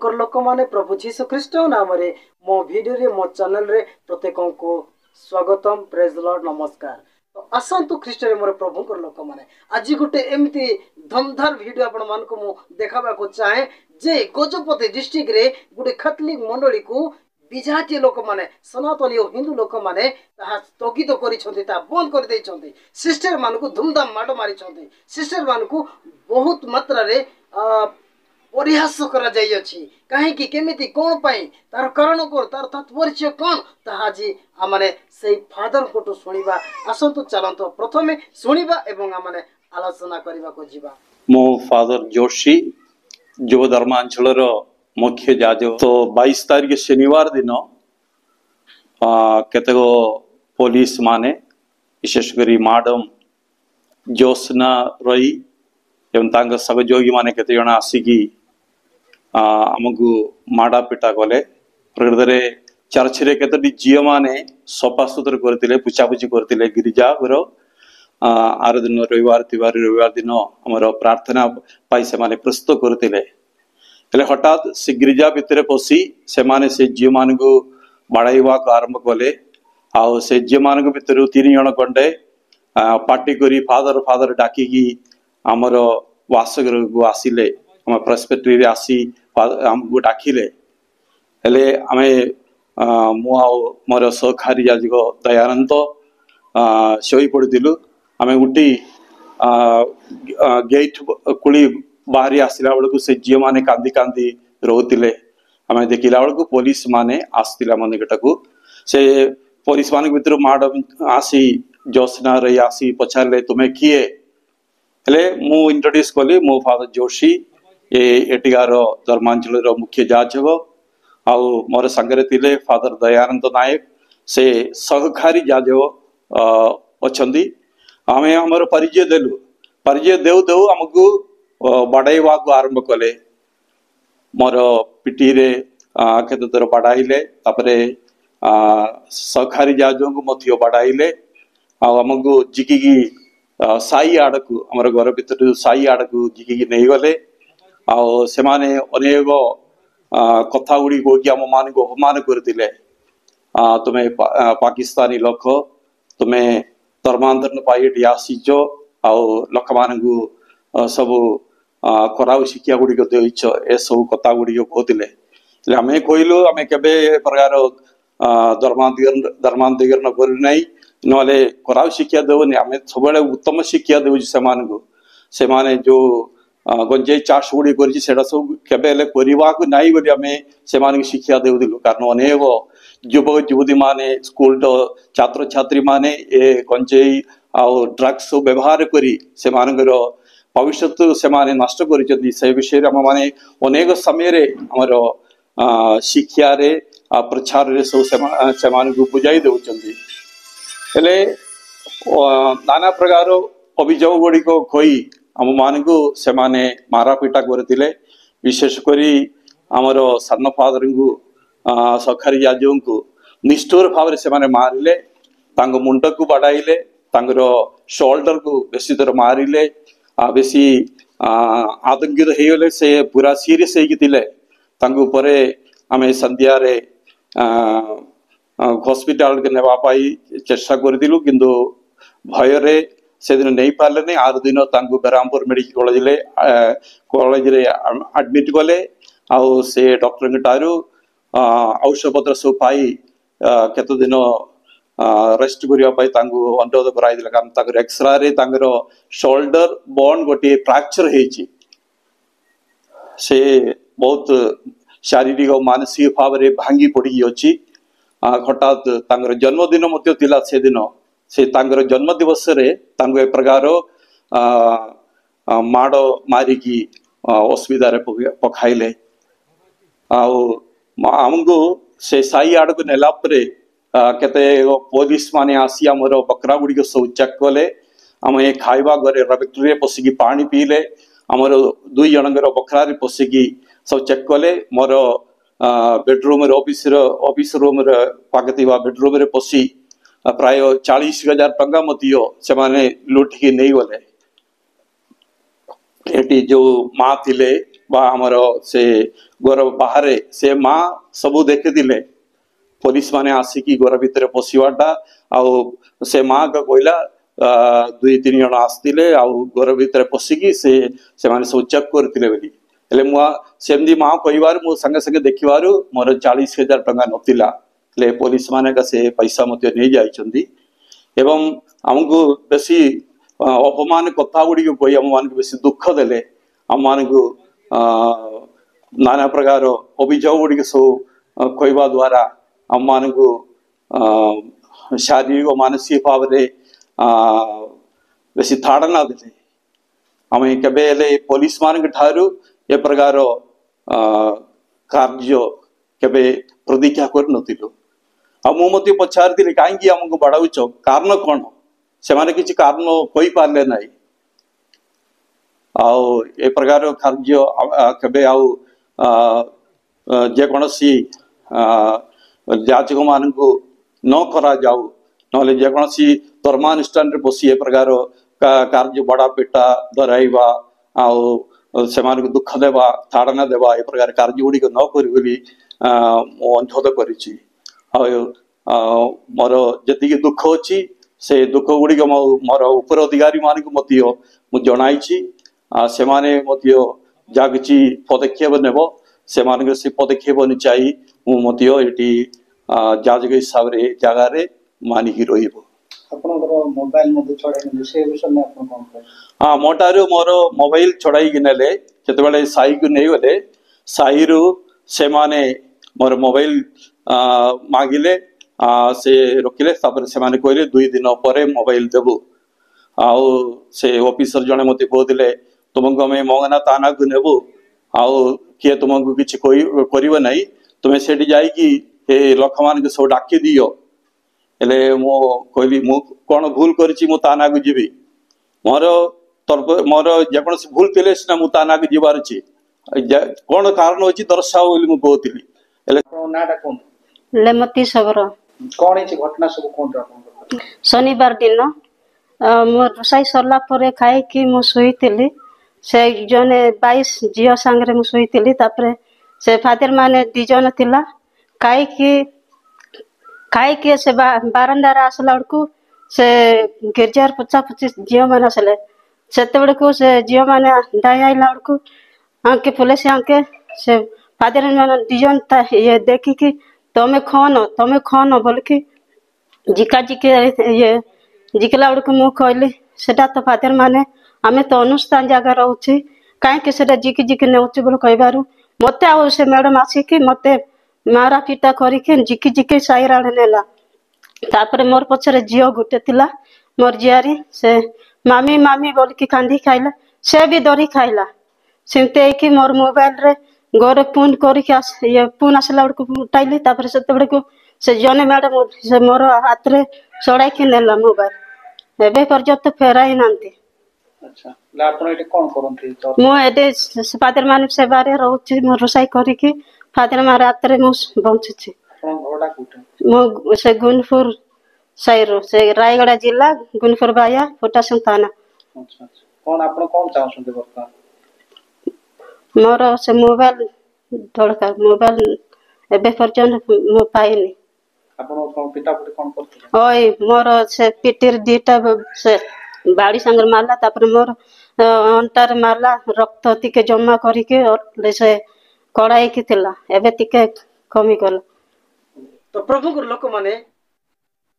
लोक माने प्रभु जीशु ख्रीष्ट नाम रे मो वीडियो रे मो चैनल रे प्रत्येक को स्वागतम प्रेज लॉर्ड नमस्कार। तो आसंतु ख्रीष्ट रे मोर प्रभु को लोक माने आज गोटे एमती धमधार वीडियो आपण मान को मु देखाबा को चाहे जे गजपति डिस्ट्रिक्ट रे गोटे कैथोलिक मंडली को विजातीय लोक माने सनातनी और हिंदू लोक माने ताहा स्थगित करिसंती ता बंद कर दैछंती। सिस्टर मान को धूमधाम माड मारिसंती। सिस्टर मान को बहुत मात्रा रे परिहास करा जाई अछि काहे कि केमिति कोन पई तार कारण को तार तात्पर्य कोन ताहा जी आमाने सेई फादर को तो सुनिबा। आसंतु चलंतो प्रथमे सुनिबा एवं आमाने आलोचना करिबा को जीवा। मो फादर जोशी जो धर्मांचल मुख्य जाजक। तो 22 तारिख शनिवार दिन केतक पुलिस माने विशेषकर मैडम ज्योत्सना रही एवं तांग सहयोगी माने केते जण आसिकी आमको माड़ा पिटा कले। प्रकृत चर्च रे केतोटी झील माने सफा सुतरा करथिले पुछापुछि करथिले गिरिजा घर आर दिन रविवार दिन हमर प्रार्थना पाई से माने प्रस्तुत करथिले। हेले हठात से गिरिजा भितर पशि से माने से झील मान को बाड़ाइवा आरंभ कले। आउ से झील मान भितर 3 जण खंडे पार्टी करी फादर फादर डाकिकी आमर वासगर को आसिले आम प्रेस्बिटेरी रे आसी आमको डाकिले। हेले आमे मु मोर सहकारी जाजक दयानंद शोई पड़िलु। आमे उठी गेट कुली बाहरी आसला बेलू से झील माने कांदी कांदी रोते। आम देखला बेलू पुलिस माने आसला मन निकटकू। से पुलिस मान भर मैडम आसी ज्योत्सना रही आसी पचारे तुम्हें किए हेले मु इंट्रोड्यूस कली मो फादर जोशी एटिकार धर्मांचल मुख्य जाजक। आउ मोर सांगरे थिले फादर दयानंद नायक से सहकारी जाजक अच्छी। आम आमर परिचय देलु परिचय देऊ देऊ आमको बाड़ाइवा को आरंभ कले। मोर पिटी रे केते थर बाड़ाइले तापरे सहकारी जाजक को मध्य बाड़ाइले। आमको जिकी साई आड़ को आम घर भर साई आड़ को जिकी नहीं गले। से माने अनेक कथा गुड़ी कह आम मान को अपमान करते। तुम्हें पाकिस्तानी लोक तुम्हें धर्मांतरण पाई आसीच लोक मान सब खराब शिक्षा गुड़िक देच ए सब कथा गुड़िक कहते। आम कहलु आम के प्रकार धर्मांतरण करना ना खराब शिक्षा देवनी आम सब उत्तम शिक्षा दे से माने जो गंजे चाष गुड़ी कर सब केबे करने नाई बोली आम से शिक्षा देउदिलु। कारण अनेक युवक युवती माने स्कूल छात्र छात्री माने ए गंजे आउ ड्रग्स व्यवहार करी से भविष्य से माने नष्ट करिसेंती। से विषय आम माने अनेक समय रे हमर शिक्षा रे प्रचार रे सब से बुझाई देउचंती। हेले नाना प्रकार अभियोग गुड़िक कही आम मान को से माने मारापिटा करते। विशेषकर आमर सान फादर को सहकारी जाजक को निष्ठुर भाव से मारिले। मुंड को बाड़ाइले शोल्डर को बेसी थर मारिले। बेसी आतंकित हो गले से पूरा सीरीयस होते। आम संध्या हॉस्पिटल के नेवाई चेष्टा करूँ किंतु भय से दिन नहीं पारे नहीं। आर दिन बेरामपुर मेडिकल कॉलेज एडमिट कले। आउ से डॉक्टर ठारू औषध पत्र सब पाई केत दिन रेस्ट करने अनुरोध कराई। कारण एक्सरे शोल्डर बोन गोटे फ्रैक्चर होती। से बहुत शारीरिक और मानसिक भाव में भांगी पड़ी अच्छी। हठात जन्मदिन से दिन से जन्म दिवस रे ए प्रकार माड़ मारिकी असुविधा पकाइले। आमको से साई आड़ को नेला केते पुलिस माने आसी आमर बकरा गुड़िक सब चेक कले। आम खाइबा घरे रेफ्रिजरेटर पशिकी पानी पीले। आमर 2 जनकर बकरा पशिकी सब चेक कले। मोर बेडरूम ऑफिस रूम पाके बेडरूम पशि प्राय 40,000 टंका मध्य से लुटिकी नहीं गले। एटी जो माँ थिले बा आमर से घर बाहर से माँ सबू देखिले पुलिस माने आसिकी घर भितर पशिवाटा आउ से माँ का कहला दुई तीन जन आसते आउ घर भितर पशिकी से माने सब चेक करते बोली हेले सेमती माँ कहबार मो संगे संगे देखिबार मोर 40,000 टंका नथिला हेले पुलिस माने का से पैसा मते नहीं जाइछंती एवं हमको बेसी अपमान कथा गुड़ी कही आम मान बेसी दुख देले आम मान नाना प्रकार अभियोग गुड़ी सब कहवा द्वारा आम मान शारीरिक और मानसिक भाव में बेसी धारणा देले आम के पुलिस मान ठारू ए प्रकार कार्य केबे प्रतीक्षा कर नथिलु आ मु मते पछारती कहीं आमको बढ़ाऊच कारण कौन से माने किसी कारण कही पारे ना आउ ए प्रकार कार्य केबे आउ जेकोसी जाचक मान न करा जाऊ ना जेकोसी धर्मानुष्ठान बसी ए प्रकार कार्य बड़ा पेटा धराइबा आउ से दुख देवा धारणा देवा ए प्रकार कार्य गुड़िक न करी अनुरोध करी मोर जी दुख अच्छी से दुख गुड़िक मोर उपर अधिकारी मान को जनाई से जहाँ किसी पदक्षेप नेब से पदक्षेप अनुचायी मुझे जाजक हिसाब से जगार मानिकी रही हाँ मोटारू मोर मोबाइल छड़ाई नेले जिते साई को नहीं गले साई रु से माने मोर मोबाइल मागिले से रखिले से माने कहले 2 दिन पर मोबाइल देबू आउ से ऑफिसर जने मते कहते तुमको आम मगना ताना को नेबू आउ किए तुमको किसी कर नहीं तुम्हें से जाकि लोक मान सब डाकी दियो हेले मो कहली मु कौन भूल करी ताना को जीवी मोर तरफ मोर जेकोसी भूल थे सीना मु ताना को जीवार अच्छी कौन कारण अच्छी दर्शाओ बोली कहती लेमती सबर कौन घटना सब कौन शनिवार दिन मो रोषाई सरला पर खाई मुई से जने 22 झील सांगे मुई से फादर माने 2 जन थिला खाई से बारंडार आसला बेलू से गिरजार 50-25 झील मैंने आसले से बेलू से झील मैंने डाई आइला बेलू आके पुलिस आके से फादर मैंने 2 जन ये देखिकी तमें खन बोल कि जिका जिके ये जिकला बेलू मु कहली सेटा तो फादर माने आमे तो अनुष्ठान जगह रोचे कहीं जिकी जिकी नौचे बोल कहबार मत से मैडम आसिकी मत मारा पिटा करके जिकी जिकी साइर आड़े नेला तापर मोर पछरे झील गुटे थिला मोर झियारी से मामी मामी बोल कि कांदी खाइला से भी डरी खाइला सेमती मोर मोबाइल रे घर पुन करके पुन आसला बेलू उठाइली तापर से बेलू से जने मैडम से मोर हाथ में चढ़ाई की नेला मोबाइल एवं पर्यंत फेराई नांती अच्छा आपण एटे कोन करंती मो एटे फादर मान सेवा रे रहउची मो रोसाई करिके फादर मान रात रे मो बंचुची आपण घोड़ा कोठे मो से गुनपुर साइरो से रायगढ़ जिला गुनपुर बाया फोटासन थाना अच्छा अच्छा कोन आपण कोन चाहछन्ते बर्तमान मोर से मोबाइल दरकार मोबाइल एबे पर्यंत मो पाइनी आपण कोन पिता पुटी कोन करथि ओय मोर से पिटिर दीटा से बाड़ी संगर मारला तापर मोर अंटार मारला रक्त टिके जमा करके से कड़ाई की थिला एबे टिके कमी गला तो प्रभु को लोक माने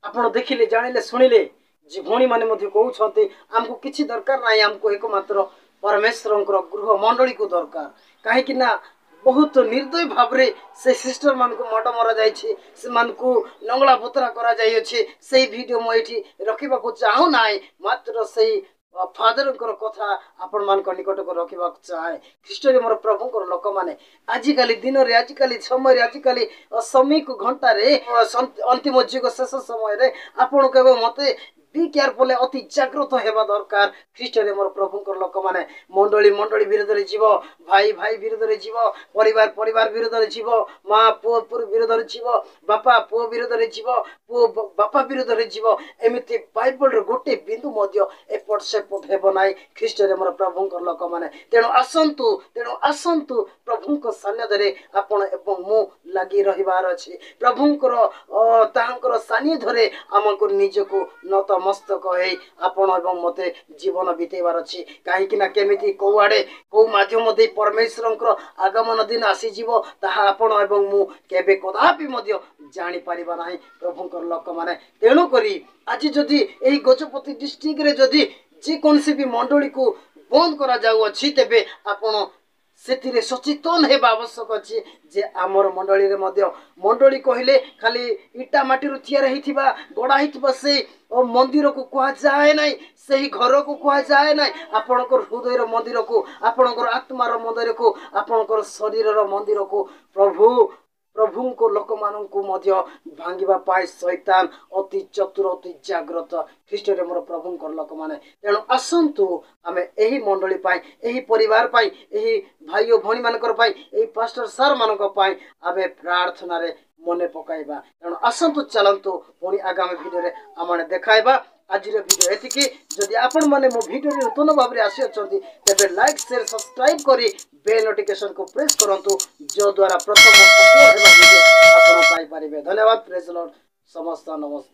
आपण देखिले जानिले सुनिले जे भणी माने मध्ये कहउछन्ते हमको किछि दरकार नाही हमको एकमात्र परमेश्वरंकर गृह मंडली को दरकार काहे कि ना बहुत निर्दय भाव रे से सिस्टर मान को मर्डर मरा जाय छे से मान को नंगला बोतरा करा जाय छे सेही वीडियो म एठी रखिबा को चाहू नाही मात्र सेही फादर को कथा आपण मान को निकट को रखिबा चाहे ख्रीष्ट रे मोर प्रभु को लोक माने आजि काली दिन रे आजि काली समय रे आजि काली समय को घंटा रे अंतिम युग शेष समय रे आपण केबे मते बी केयरफुल अति जागृत हेबा दरकार ख्रीष्ट रे मोर प्रभुंकर लोक माने मंडली मंडली विरोध रे जीव भाई भाई विरोध रे जीव परिवार परिवार विरोध रे जीव माँ पुओ पुओ विरोध रे जीव बापा पुओ विरोध रे जीव पुओ बापा विरोध रे जीव एमिति बाइबल रे गोटे बिंदु मध्य एपट सेपट हेबो नाही ख्रीष्ट रे मोर प्रभुंकर लोक माने तेणु आसंतु प्रभुंक सान्निध्य रे आपण एवं मु लागि रहिबार अछि प्रभुंकर ताहांकर सान्निध्य रे हमको निजको नतमस्तक हे आपण एवं मते जीवन बितेबार अछि काहे कि ना केमिति कोआडे को माध्यम दे परमेश्वरंकर आगमन दिन आसी जीवो ताहा आपण एवं मु केबे कदापि मध्य जानि परिबा नाही प्रभुंकर लोक माने तेणु करी आज जदि एही गजपति डिस्ट्रिक्ट रे जदि जे कोनसी भी मंडली को बंद करा जाउ अछि तेबे आपण सेतिरे सचेतन हेबा आवश्यक अछि जे आमर मंडली रे मध्य मंडली कहिले खाली इटा माटी रु तैयार हेथिबा गडा हेथिबा से मंदिर को कहा जाए नहीं सही घर को कहा जाए नहीं आपणकर हृदय मंदिर को आपणकर आत्मार मंदिर को आपणकर शरीर मंदिर को प्रभु को लोक मान को मध्य भांगिबा पाए शैतान अति चतुर अति जागृत ख्रीष्ट रे मोर प्रभुंकर लोक माने तेणु आसंतु आमे एही मंडली पाई एही परिवार पाई एही भाई और भणी मानकर पाई एही पास्टर सर मानक पाई आमे प्रार्थना रे मने पकाइबा तेणु आसंतु चलंतु पुणी आगामी वीडियो रे आमने देखाइबा आज वीडियो एतिकी जदि आपण माने मो वीडियो रे नूतन भाव रे आसी अछंती तेबे लाइक शेयर सब्सक्राइब करी बेल नोटिफिकेशन को प्रेस करंतु जो द्वारा प्रथम अपलोड हेबा वीडियो आपण पाई परिबे धन्यवाद प्रेज लॉर्ड समस्त नमस्कार।